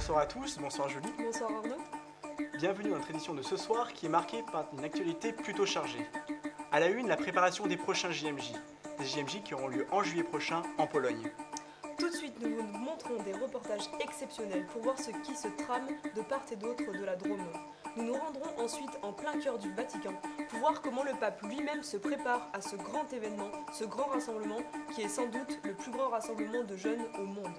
Bonsoir à tous, bonsoir Julie. Bonsoir Arnaud. Bienvenue dans notre édition de ce soir qui est marquée par une actualité plutôt chargée. À la une, la préparation des prochains JMJ. Des JMJ qui auront lieu en juillet prochain en Pologne. Tout de suite, nous vous montrons des reportages exceptionnels pour voir ce qui se trame de part et d'autre de la Drôme. Nous nous rendrons ensuite en plein cœur du Vatican pour voir comment le pape lui-même se prépare à ce grand événement, ce grand rassemblement qui est sans doute le plus grand rassemblement de jeunes au monde.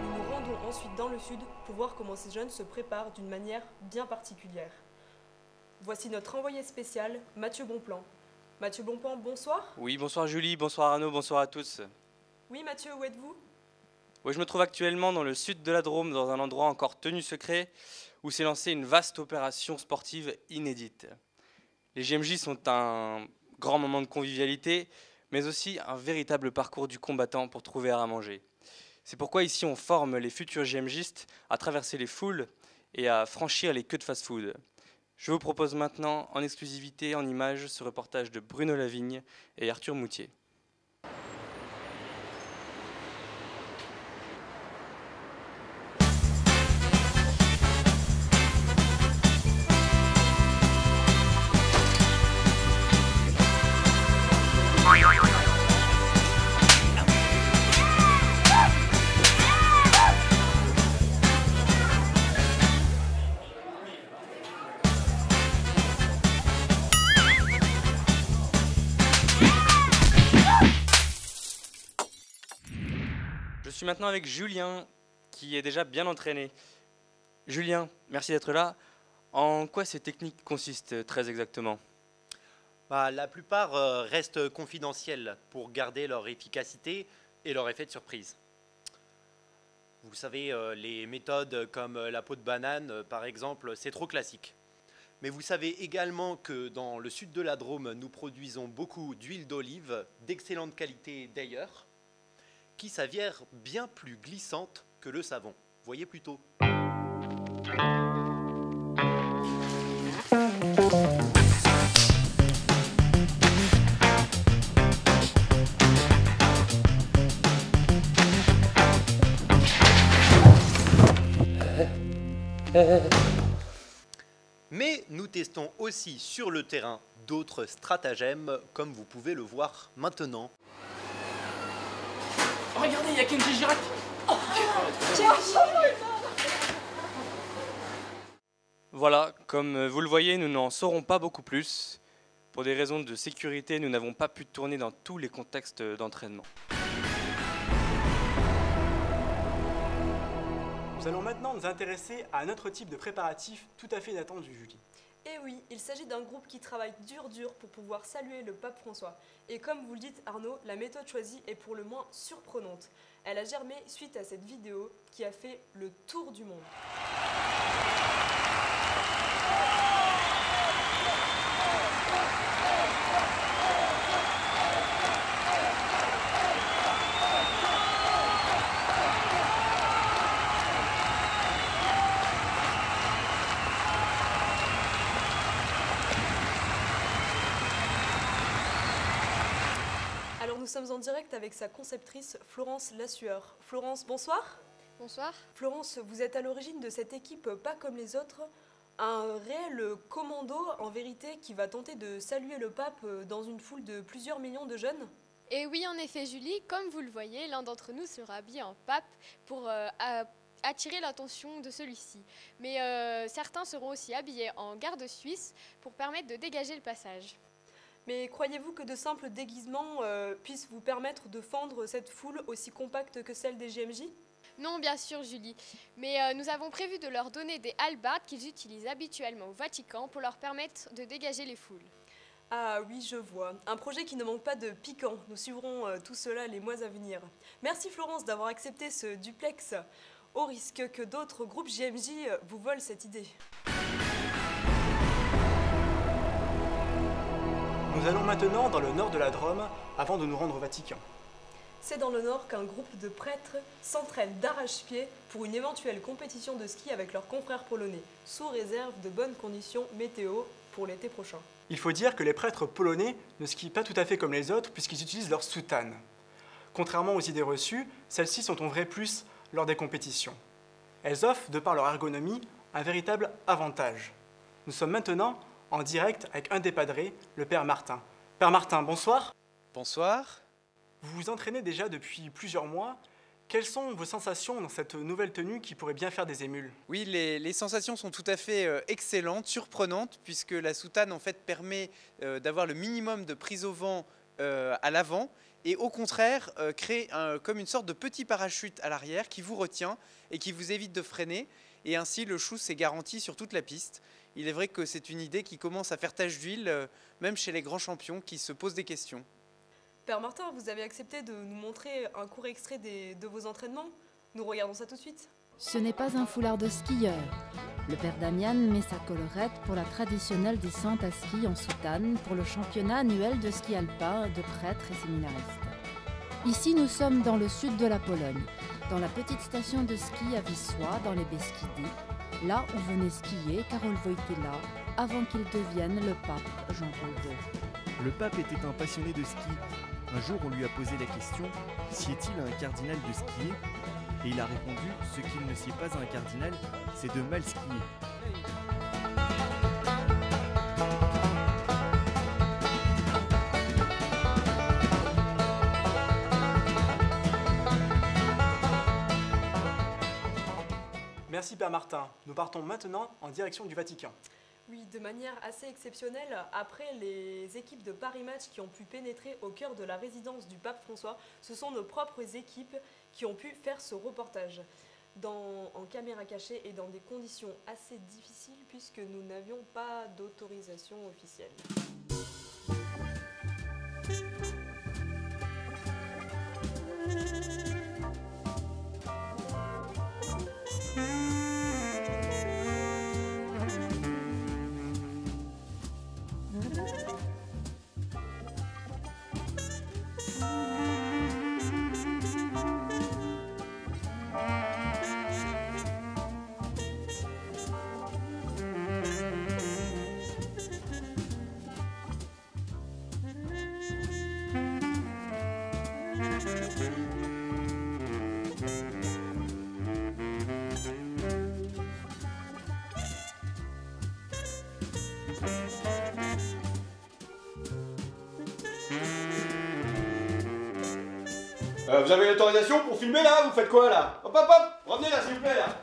Nous nous rendons ensuite dans le sud pour voir comment ces jeunes se préparent d'une manière bien particulière. Voici notre envoyé spécial, Mathieu Bonplan. Mathieu Bonplan, bonsoir. Oui, bonsoir Julie, bonsoir Arnaud, bonsoir à tous. Oui Mathieu, où êtes-vous ? Oui, je me trouve actuellement dans le sud de la Drôme, dans un endroit encore tenu secret, où s'est lancée une vaste opération sportive inédite. Les JMJ sont un grand moment de convivialité, mais aussi un véritable parcours du combattant pour trouver à manger. C'est pourquoi ici on forme les futurs JMJistes à traverser les foules et à franchir les queues de fast-food. Je vous propose maintenant en exclusivité en images ce reportage de Bruno Lavigne et Arthur Moutier. Je suis maintenant avec Julien, qui est déjà bien entraîné. Julien, merci d'être là. En quoi ces techniques consistent très exactement ? La plupart restent confidentielles pour garder leur efficacité et leur effet de surprise. Vous savez, les méthodes comme la peau de banane, par exemple, c'est trop classique. Mais vous savez également que dans le sud de la Drôme, nous produisons beaucoup d'huile d'olive, d'excellente qualité d'ailleurs, qui s'avère bien plus glissante que le savon. Voyez plutôt. Mais nous testons aussi sur le terrain d'autres stratagèmes, comme vous pouvez le voir maintenant. Oh, regardez, il y a Kenji Girac. Voilà, comme vous le voyez, nous n'en saurons pas beaucoup plus. Pour des raisons de sécurité, nous n'avons pas pu tourner dans tous les contextes d'entraînement. Nous allons maintenant nous intéresser à un autre type de préparatif tout à fait inattendu, Julie. Et oui, il s'agit d'un groupe qui travaille dur pour pouvoir saluer le pape François. Et comme vous le dites Arnaud, la méthode choisie est pour le moins surprenante. Elle a germé suite à cette vidéo qui a fait le tour du monde. Alors nous sommes en direct avec sa conceptrice Florence Lassueur. Florence, bonsoir. Bonsoir. Florence, vous êtes à l'origine de cette équipe pas comme les autres, un réel commando en vérité qui va tenter de saluer le pape dans une foule de plusieurs millions de jeunes. Et oui, en effet, Julie, comme vous le voyez, l'un d'entre nous sera habillé en pape pour attirer l'attention de celui-ci. Mais certains seront aussi habillés en garde suisse pour permettre de dégager le passage. Mais croyez-vous que de simples déguisements puissent vous permettre de fendre cette foule aussi compacte que celle des JMJ ? Non, bien sûr, Julie. Mais nous avons prévu de leur donner des hallebardes qu'ils utilisent habituellement au Vatican pour leur permettre de dégager les foules. Ah oui, je vois. Un projet qui ne manque pas de piquant. Nous suivrons tout cela les mois à venir. Merci Florence d'avoir accepté ce duplex, au risque que d'autres groupes JMJ vous volent cette idée. Nous allons maintenant dans le nord de la Drôme avant de nous rendre au Vatican. C'est dans le nord qu'un groupe de prêtres s'entraîne d'arrache-pied pour une éventuelle compétition de ski avec leurs confrères polonais, sous réserve de bonnes conditions météo pour l'été prochain. Il faut dire que les prêtres polonais ne skient pas tout à fait comme les autres puisqu'ils utilisent leur soutane. Contrairement aux idées reçues, celles-ci sont en vrai plus lors des compétitions. Elles offrent, de par leur ergonomie, un véritable avantage. Nous sommes maintenant en direct avec un des padrés, le Père Martin. Père Martin, bonsoir. Bonsoir. Vous vous entraînez déjà depuis plusieurs mois. Quelles sont vos sensations dans cette nouvelle tenue qui pourrait bien faire des émules? Oui, les sensations sont tout à fait excellentes, surprenantes, puisque la soutane en fait permet d'avoir le minimum de prise au vent à l'avant et au contraire crée comme une sorte de petit parachute à l'arrière qui vous retient et qui vous évite de freiner. Et ainsi, le shoes est garanti sur toute la piste. Il est vrai que c'est une idée qui commence à faire tache d'huile, même chez les grands champions qui se posent des questions. Père Martin, vous avez accepté de nous montrer un court extrait de vos entraînements. Nous regardons ça tout de suite. Ce n'est pas un foulard de skieur. Le père Damian met sa collerette pour la traditionnelle descente à ski en soutane pour le championnat annuel de ski alpin de prêtres et séminaristes. Ici, nous sommes dans le sud de la Pologne, dans la petite station de ski à Wisła, dans les Beskidy, là où venait skier Karol Wojtyła avant qu'il devienne le pape Jean-Paul II. Le pape était un passionné de ski. Un jour, on lui a posé la question « S'y est-il un cardinal de skier ?» Et il a répondu « Ce qu'il ne sied pas à un cardinal, c'est de mal skier. » Merci Père Martin. Nous partons maintenant en direction du Vatican. Oui, de manière assez exceptionnelle, après les équipes de Paris Match qui ont pu pénétrer au cœur de la résidence du pape François, ce sont nos propres équipes qui ont pu faire ce reportage en caméra cachée et dans des conditions assez difficiles puisque nous n'avions pas d'autorisation officielle. Vous avez l'autorisation pour filmer là? Vous faites quoi là? Hop hop hop! Revenez là s'il vous plaît là!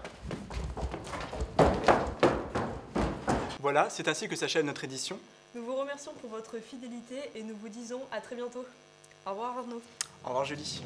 Voilà, c'est ainsi que s'achève notre édition. Nous vous remercions pour votre fidélité et nous vous disons à très bientôt. Au revoir Arnaud. Au revoir Julie.